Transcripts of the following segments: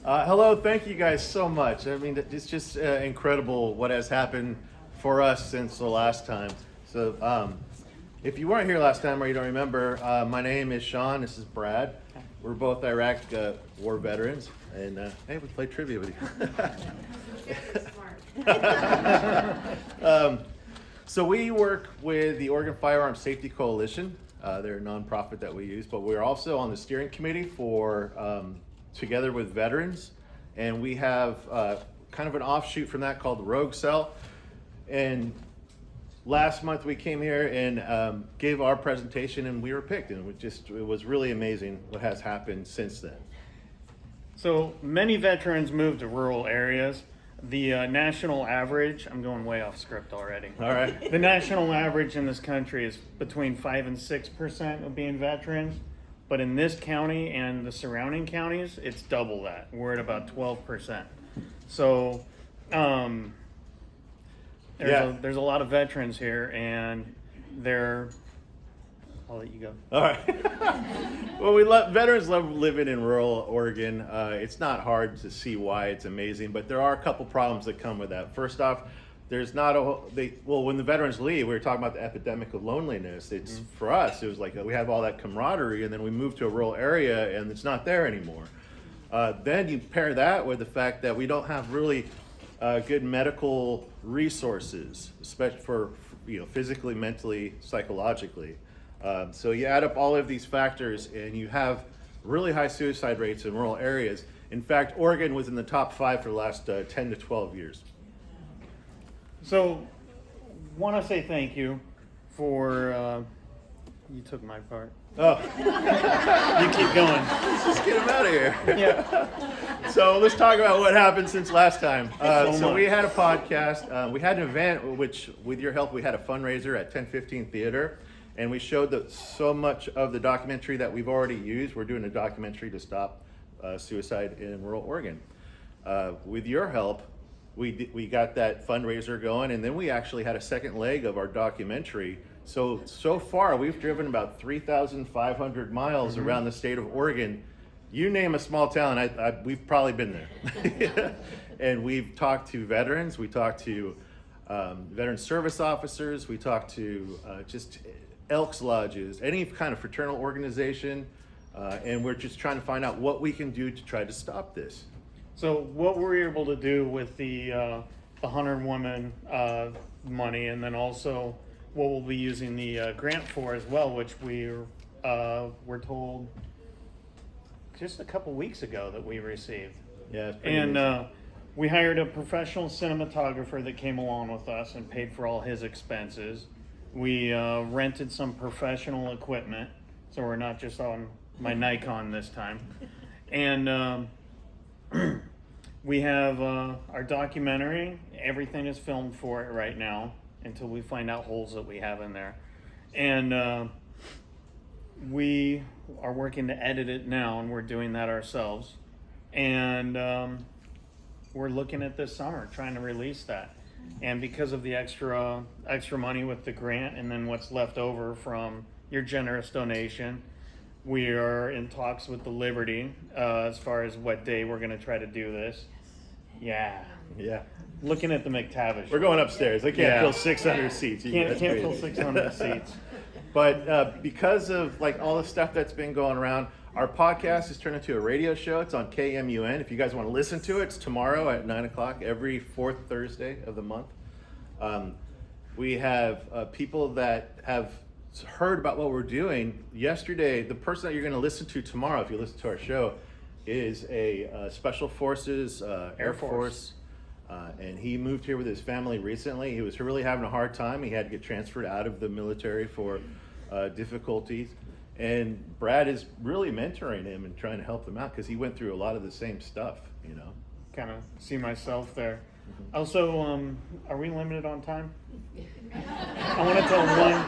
Hello, thank you guys so much. I mean, it's just incredible what has happened for us since the last time. So, if you weren't here last time or you don't remember, my name is Sean. This is Brad. We're both Iraq war veterans, and hey, we play trivia with you. So we work with the Oregon Firearm Safety Coalition. They're a nonprofit that we use, but we're also on the steering committee for Together with Veterans, and we have kind of an offshoot from that called the Rogue Cell. And last month we came here and gave our presentation, and we were picked, and it was really amazing what has happened since then. So many veterans moved to rural areas. The national average, I'm going way off script already. All right. The national average in this country is between 5 and 6% of being veterans. But in this county and the surrounding counties, it's double that. We're at about 12%. So there's a lot of veterans here, and I'll let you go. All right. Well, veterans love living in rural Oregon. It's not hard to see why. It's amazing, but there are a couple problems that come with that. First off, there's not when the veterans leave, we were talking about the epidemic of loneliness. It's for us, it was like we have all that camaraderie, and then we move to a rural area, and it's not there anymore. Then you pair that with the fact that we don't have really good medical resources, especially for physically, mentally, psychologically. So you add up all of these factors, and you have really high suicide rates in rural areas. In fact, Oregon was in the top 5 for the last 10 to 12 years. So, want to say thank you for, you took my part. Oh. You keep going. Let's just get him out of here. Yeah. So let's talk about what happened since last time. So we had a podcast. We had an event, which with your help, we had a fundraiser at 1015 Theater. And we showed so much of the documentary that we've already used. We're doing a documentary to stop suicide in rural Oregon. With your help, we got that fundraiser going, and then we actually had a second leg of our documentary. So far, we've driven about 3,500 miles around the state of Oregon. You name a small town, we've probably been there. And we've talked to veterans, we talked to veteran service officers, we talked to just Elks Lodges, any kind of fraternal organization, and we're just trying to find out what we can do to try to stop this. So what we're able to do with the 100 Women money, and then also what we'll be using the grant for as well, which we were told just a couple weeks ago that we received. Yeah, and we hired a professional cinematographer that came along with us and paid for all his expenses. We rented some professional equipment, so we're not just on my Nikon this time. And we have our documentary. Everything is filmed for it right now until we find out holes that we have in there. And we are working to edit it now, and we're doing that ourselves. And we're looking at this summer, trying to release that. And because of the extra money with the grant, and then what's left over from your generous donation, we are in talks with the Liberty as far as what day we're going to try to do this. Yeah. Looking at the McTavish. We're going upstairs. I can't fill 600 seats. Can't fill 600 seats. But because of all the stuff that's been going around, our podcast has turned into a radio show. It's on KMUN. If you guys want to listen to it, it's tomorrow at 9 o'clock, every fourth Thursday of the month. We have people that have heard about what we're doing. Yesterday, the person that you're going to listen to tomorrow, if you listen to our show, is a Special Forces Air Force. And he moved here with his family recently. He was really having a hard time. He had to get transferred out of the military for difficulties. And Brad is really mentoring him and trying to help him out because he went through a lot of the same stuff, Kind of see myself there. Also, are we limited on time? I want to tell one.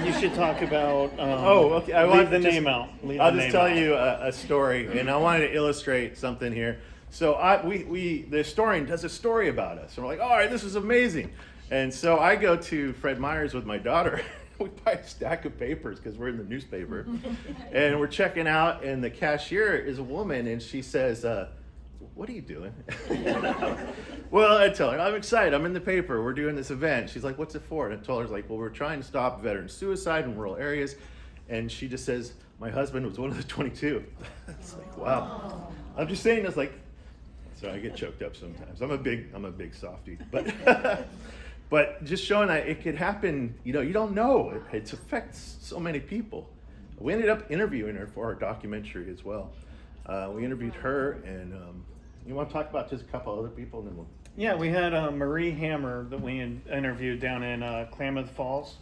You should talk about. Okay. Leave the name out. I'll just tell you a story, and I wanted to illustrate something here. So the historian does a story about us, and we're like, all right, this is amazing. And so I go to Fred Meyer's with my daughter. We buy a stack of papers because we're in the newspaper, and we're checking out, and the cashier is a woman, and she says, what are you doing? Well, I tell her, I'm excited. I'm in the paper. We're doing this event. She's like, what's it for? And I told her, like, well, we're trying to stop veteran suicide in rural areas. And she just says, my husband was one of the 22. It's like, wow. I'm just saying this, like, so I get choked up sometimes. I'm a big softie, but but just showing that it could happen. You don't know. It affects so many people. We ended up interviewing her for our documentary as well. We interviewed her, and you want to talk about just a couple other people, and then we'll. Yeah, we had Marie Hammer that we interviewed down in Klamath Falls.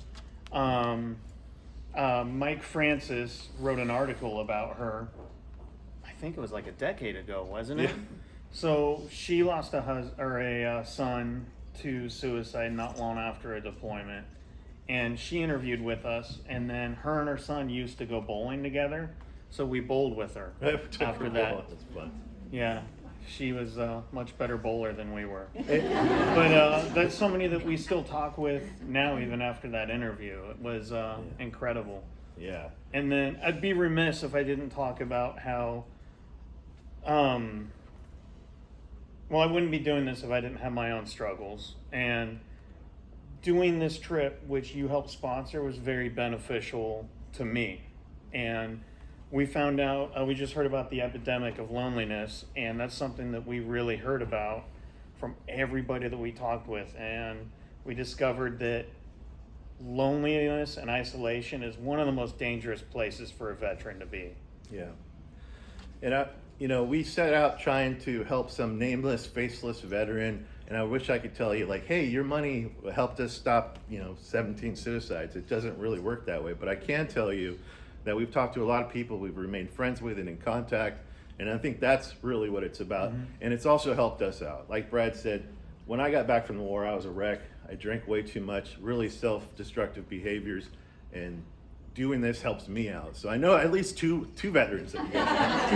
Mike Francis wrote an article about her. I think it was like a decade ago, wasn't it? Yeah. So she lost a son to suicide not long after a deployment, and she interviewed with us. And then her and her son used to go bowling together, so we bowled with her after that. That's fun. Yeah, she was a much better bowler than we were. But that's somebody that we still talk with now, even after that interview. It was incredible. Yeah. And then I'd be remiss if I didn't talk about how, well, I wouldn't be doing this if I didn't have my own struggles. And doing this trip, which you helped sponsor, was very beneficial to me. And we found out, we just heard about the epidemic of loneliness, and that's something that we really heard about from everybody that we talked with. And we discovered that loneliness and isolation is one of the most dangerous places for a veteran to be. Yeah. And we set out trying to help some nameless, faceless veteran, and I wish I could tell you, like, hey, your money helped us stop, 17 suicides. It doesn't really work that way, but I can tell you that we've talked to a lot of people we've remained friends with and in contact, and I think that's really what it's about. Mm-hmm. And it's also helped us out. Like Brad said, when I got back from the war, I was a wreck. I drank way too much, really self-destructive behaviors, and doing this helps me out. So I know at least two veterans that you guys